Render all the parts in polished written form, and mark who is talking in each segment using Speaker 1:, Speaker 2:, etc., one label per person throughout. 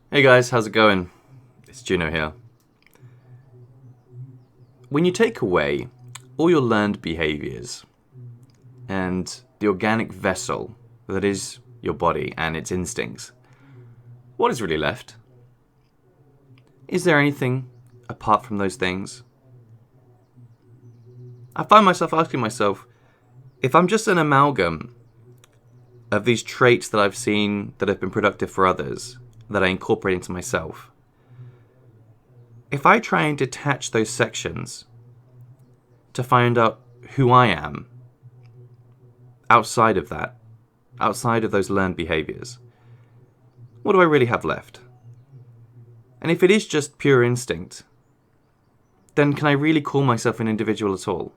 Speaker 1: Hey guys, how's it going? It's Juno here. When you take away all your learned behaviors and the organic vessel that is your body and its instincts, what is really left? Is there anything apart from those things? I find myself asking myself, if I'm just an amalgam of these traits that I've seen that have been productive for others, that I incorporate into myself, if I try and detach those sections to find out who I am outside of that, outside of those learned behaviors, what do I really have left? And if it is just pure instinct, then can I really call myself an individual at all?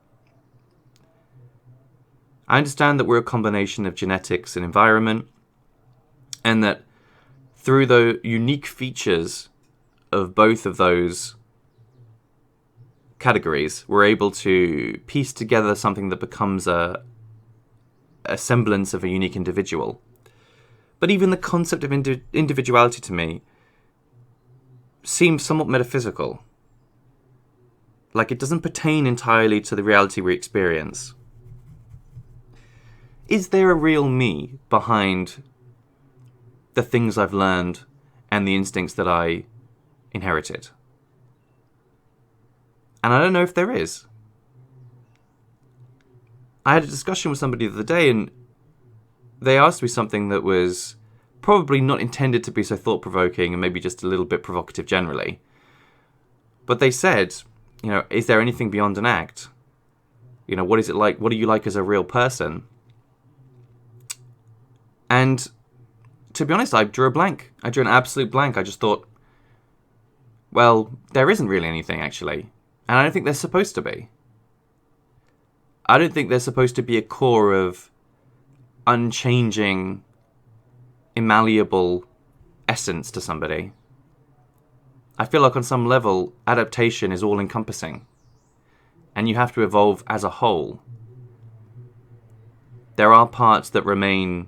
Speaker 1: I understand that we're a combination of genetics and environment, and that through the unique features of both of those categories, we're able to piece together something that becomes a semblance of a unique individual. But even the concept of individuality to me seems somewhat metaphysical. Like it doesn't pertain entirely to the reality we experience. Is there a real me behind the things I've learned and the instincts that I inherited? And I don't know if there is. I had a discussion with somebody the other day and they asked me something that was probably not intended to be so thought-provoking and maybe just a little bit provocative generally. But they said, is there anything beyond an act? What is it like? What are you like as a real person? And to be honest, I drew a blank. I drew an absolute blank. I just thought, well, there isn't really anything, actually. And I don't think there's supposed to be. I don't think there's supposed to be a core of unchanging, immalleable essence to somebody. I feel like on some level, adaptation is all-encompassing. And you have to evolve as a whole. There are parts that remain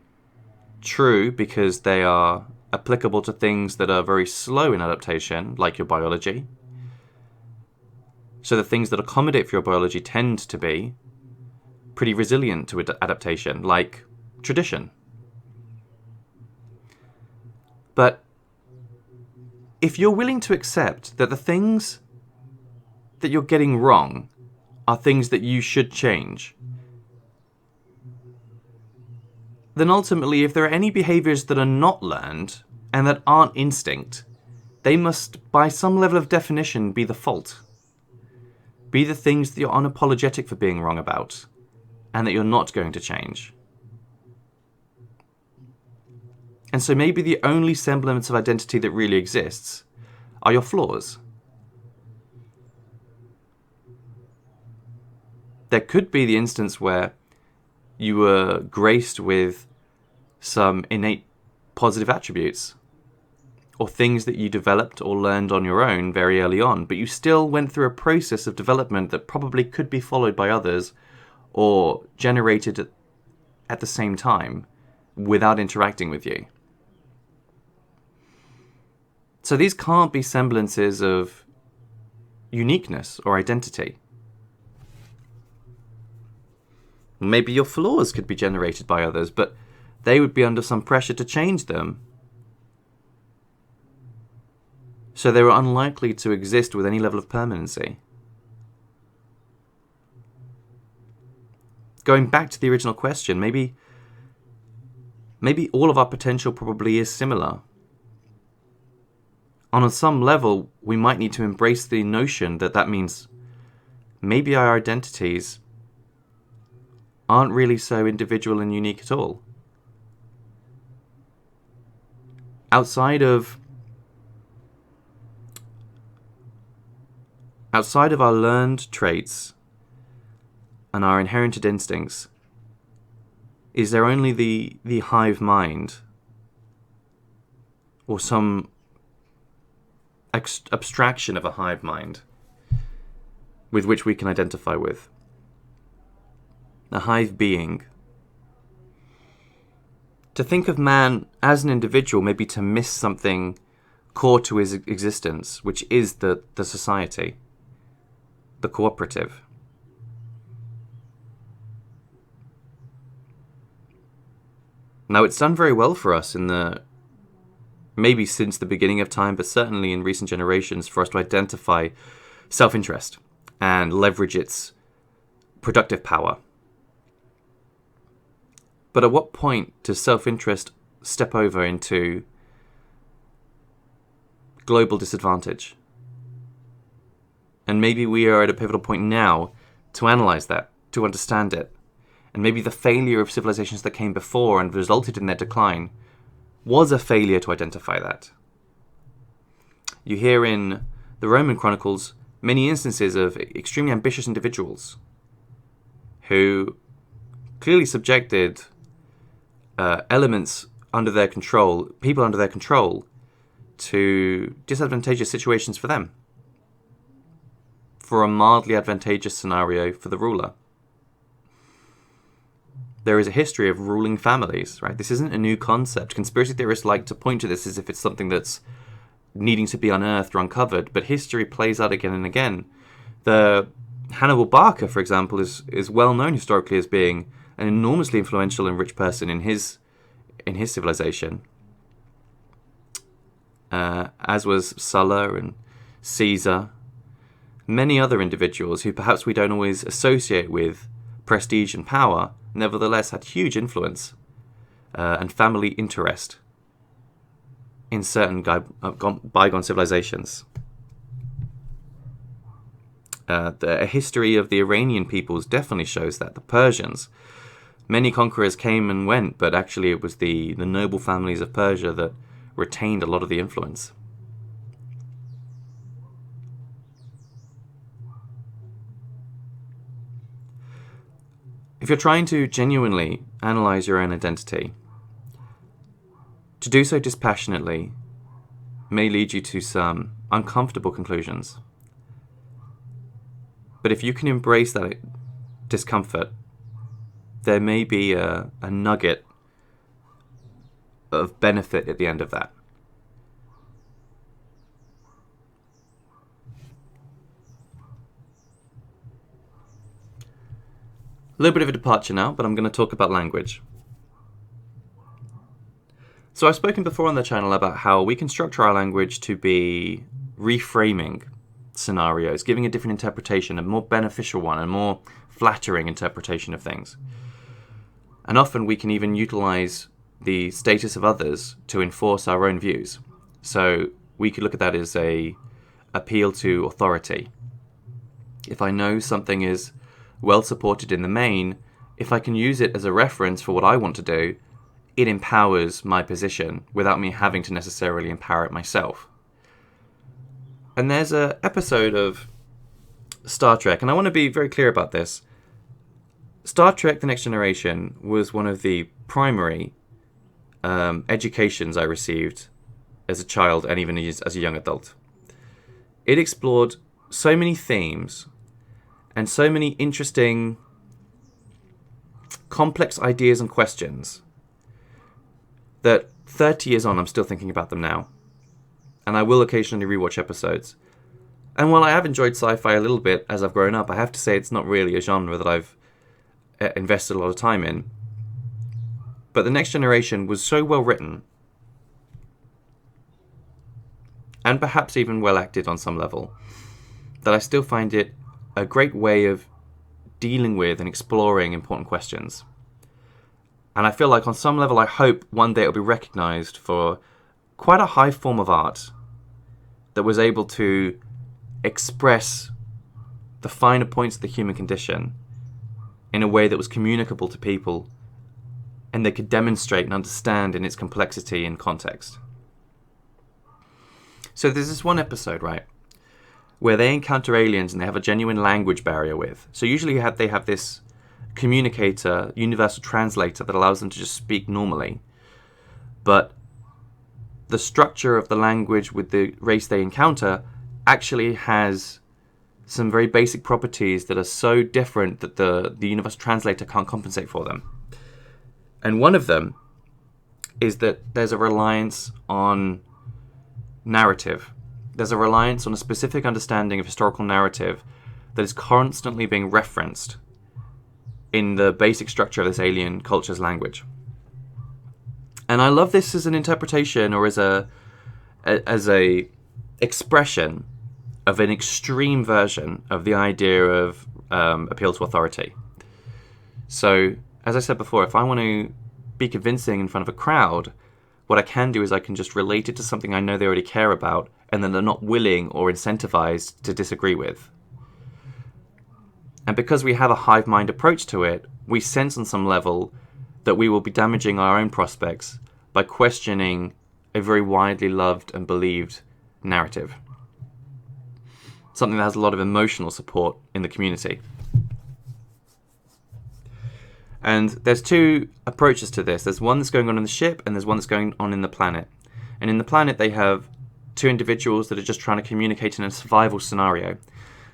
Speaker 1: true because they are applicable to things that are very slow in adaptation, like your biology. So the things that accommodate for your biology tend to be pretty resilient to adaptation, like tradition. But if you're willing to accept that the things that you're getting wrong are things that you should change, then ultimately, if there are any behaviors that are not learned and that aren't instinct, they must, by some level of definition, be the fault. Be the things that you're unapologetic for being wrong about, and that you're not going to change. And so maybe the only semblance of identity that really exists are your flaws. There could be the instance where you were graced with some innate positive attributes, or things that you developed or learned on your own very early on, but you still went through a process of development that probably could be followed by others or generated at the same time without interacting with you. So these can't be semblances of uniqueness or identity. Maybe your flaws could be generated by others, but they would be under some pressure to change them. So they were unlikely to exist with any level of permanency. Going back to the original question, maybe all of our potential probably is similar. On some level, we might need to embrace the notion that means maybe our identities aren't really so individual and unique at all. Outside of our learned traits and our inherited instincts, is there only the hive mind or some abstraction of a hive mind with which we can identify with? A hive being. To think of man as an individual, maybe to miss something core to his existence, which is the society, the cooperative. Now, it's done very well for us maybe since the beginning of time, but certainly in recent generations, for us to identify self-interest and leverage its productive power. But at what point does self-interest step over into global disadvantage? And maybe we are at a pivotal point now to analyze that, to understand it. And maybe the failure of civilizations that came before and resulted in their decline was a failure to identify that. You hear in the Roman Chronicles many instances of extremely ambitious individuals who clearly subjected elements under their control, people under their control, to disadvantageous situations for them, for a mildly advantageous scenario for the ruler. There is a history of ruling families, right? This isn't a new concept. Conspiracy theorists like to point to this as if it's something that's needing to be unearthed or uncovered, but history plays out again and again. The Hannibal Barca, for example, is well known historically as being an enormously influential and rich person in his civilization, as was Sulla and Caesar, many other individuals who perhaps we don't always associate with prestige and power, nevertheless had huge influence and family interest in certain bygone civilizations. The history of the Iranian peoples definitely shows that. The Persians, many conquerors came and went, but actually it was the noble families of Persia that retained a lot of the influence. If you're trying to genuinely analyze your own identity, to do so dispassionately may lead you to some uncomfortable conclusions. But if you can embrace that discomfort, there may be a nugget of benefit at the end of that. A little bit of a departure now, but I'm going to talk about language. So I've spoken before on the channel about how we can structure our language to be reframing scenarios, giving a different interpretation, a more beneficial one, a more flattering interpretation of things. And often we can even utilize the status of others to enforce our own views. So we could look at that as a appeal to authority. If I know something is well supported in the main, if I can use it as a reference for what I want to do, it empowers my position without me having to necessarily empower it myself. And there's an episode of Star Trek, and I want to be very clear about this. Star Trek The Next Generation was one of the primary educations I received as a child and even as a young adult. It explored so many themes and so many interesting, complex ideas and questions that 30 years on, I'm still thinking about them now. And I will occasionally rewatch episodes. And while I have enjoyed sci-fi a little bit as I've grown up, I have to say it's not really a genre that I've invested a lot of time in. But The Next Generation was so well written, and perhaps even well acted on some level, that I still find it a great way of dealing with and exploring important questions. And I feel like on some level I hope one day it'll be recognized for quite a high form of art that was able to express the finer points of the human condition in a way that was communicable to people and they could demonstrate and understand in its complexity and context. So there's this one episode, right, where they encounter aliens and they have a genuine language barrier with. So usually they have this communicator, universal translator that allows them to just speak normally. But the structure of the language with the race they encounter actually has some very basic properties that are so different that the universal translator can't compensate for them. And one of them is that there's a reliance on narrative. There's a reliance on a specific understanding of historical narrative that is constantly being referenced in the basic structure of this alien culture's language. And I love this as an interpretation, or as a expression of an extreme version of the idea of appeal to authority. So, as I said before, if I want to be convincing in front of a crowd, what I can do is I can just relate it to something I know they already care about, and then they're not willing or incentivized to disagree with. And because we have a hive mind approach to it, we sense on some level that we will be damaging our own prospects by questioning a very widely loved and believed narrative. Something that has a lot of emotional support in the community. And there's two approaches to this. There's one that's going on in the ship, and there's one that's going on in the planet. And in the planet, they have two individuals that are just trying to communicate in a survival scenario.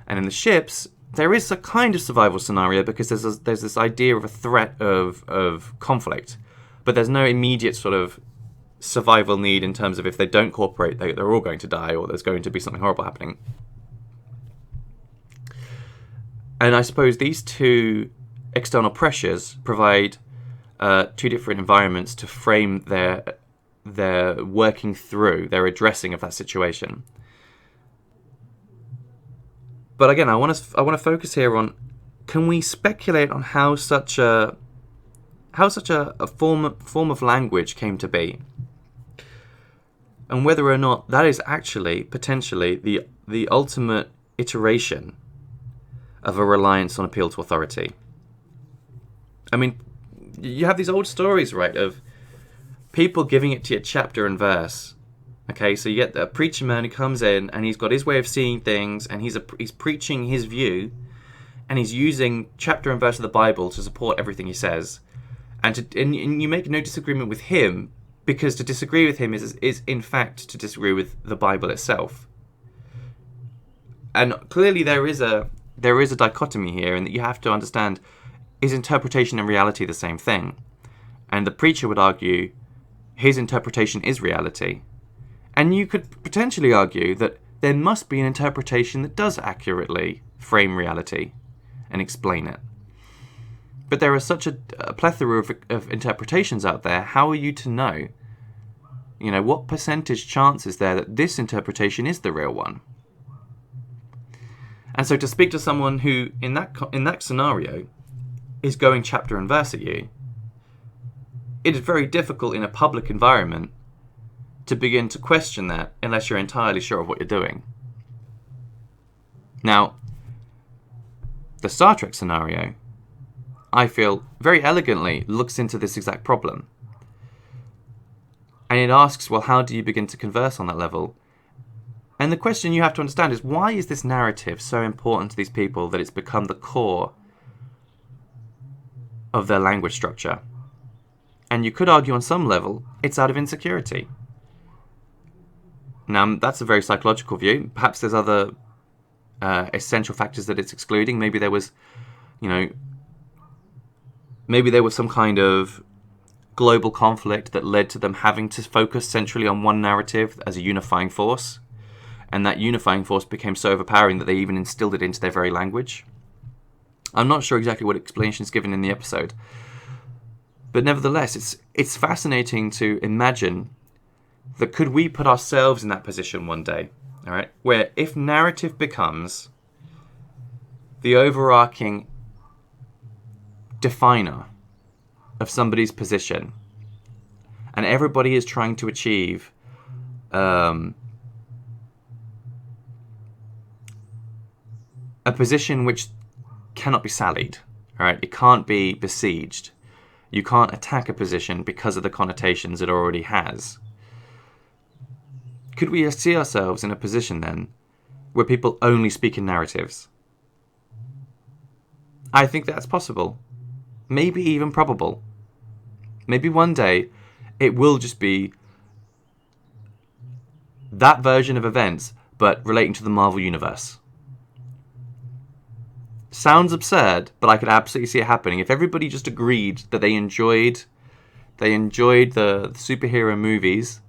Speaker 1: And in the ships, there is a kind of survival scenario because there's this idea of a threat of conflict. But there's no immediate sort of survival need in terms of if they don't cooperate, they're all going to die, or there's going to be something horrible happening. And I suppose these two external pressures provide two different environments to frame their working through, their addressing of that situation. But again, I want to focus here on, can we speculate on how such a form of language came to be, and whether or not that is actually potentially the ultimate iteration of a reliance on appeal to authority. I mean, you have these old stories, right, of people giving it to you chapter and verse. Okay, so you get the preacher man who comes in and he's got his way of seeing things, and he's preaching his view, and he's using chapter and verse of the Bible to support everything he says. And you make no disagreement with him, because to disagree with him is in fact to disagree with the Bible itself. And clearly there is a dichotomy here, in that you have to understand, is interpretation and reality the same thing? And the preacher would argue his interpretation is reality. And you could potentially argue that there must be an interpretation that does accurately frame reality and explain it. But there are such a plethora of interpretations out there. How are you to know? You know, what percentage chance is there that this interpretation is the real one? And so to speak to someone who, in that scenario, is going chapter and verse at you, it is very difficult in a public environment to begin to question that unless you're entirely sure of what you're doing. Now, the Star Trek scenario, I feel, very elegantly looks into this exact problem. And it asks, well, how do you begin to converse on that level? And the question you have to understand is, why is this narrative so important to these people that it's become the core of their language structure? And you could argue on some level, it's out of insecurity. Now, that's a very psychological view. Perhaps there's other essential factors that it's excluding. Maybe there was, some kind of global conflict that led to them having to focus centrally on one narrative as a unifying force. And that unifying force became so overpowering that they even instilled it into their very language. I'm not sure exactly what explanation is given in the episode. But nevertheless, it's fascinating to imagine that could we put ourselves in that position one day, all right, where if narrative becomes the overarching definer of somebody's position, and everybody is trying to achieve a position which cannot be sallied, all right? It can't be besieged. You can't attack a position because of the connotations it already has. Could we see ourselves in a position then where people only speak in narratives? I think that's possible. Maybe even probable. Maybe one day it will just be that version of events, but relating to the Marvel Universe. Sounds absurd, but I could absolutely see it happening. If everybody just agreed that they enjoyed the superhero movies,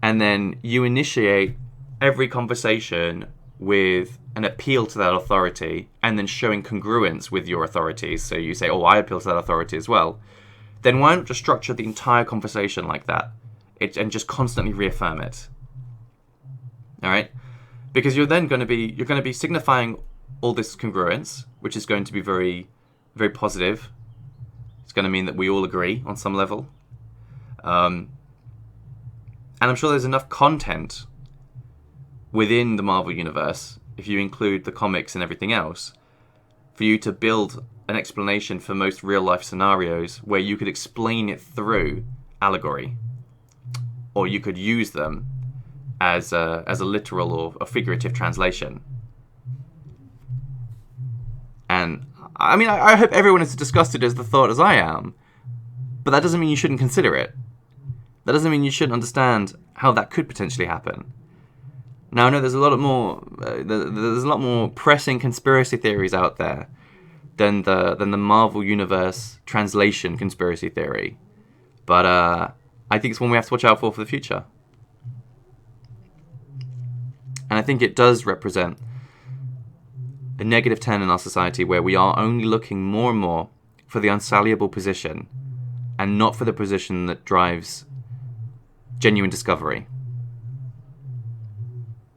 Speaker 1: and then you initiate every conversation with an appeal to that authority and then showing congruence with your authorities. So you say, oh, I appeal to that authority as well. Then why not just structure the entire conversation like that and just constantly reaffirm it? All right? Because you're going to be signifying all this congruence, which is going to be very, very positive. It's going to mean that we all agree on some level. And I'm sure there's enough content within the Marvel Universe, if you include the comics and everything else, for you to build an explanation for most real-life scenarios where you could explain it through allegory. Or you could use them as a literal or a figurative translation. And, I mean, I hope everyone is as disgusted as the thought as I am, but that doesn't mean you shouldn't consider it. That doesn't mean you shouldn't understand how that could potentially happen. Now, I know there's a lot more pressing conspiracy theories out there than the Marvel Universe translation conspiracy theory, but I think it's one we have to watch out for the future. And I think it does represent a negative trend in our society where we are only looking more and more for the unsaliable position and not for the position that drives genuine discovery.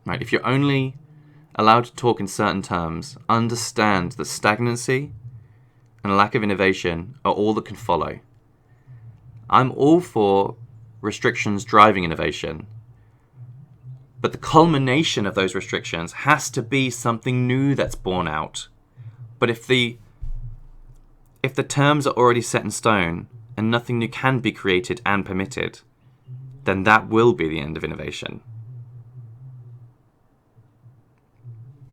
Speaker 1: Right, if you're only allowed to talk in certain terms, understand that stagnancy and a lack of innovation are all that can follow. I'm all for restrictions driving innovation, but the culmination of those restrictions has to be something new that's born out. But if the terms are already set in stone and nothing new can be created and permitted, then that will be the end of innovation.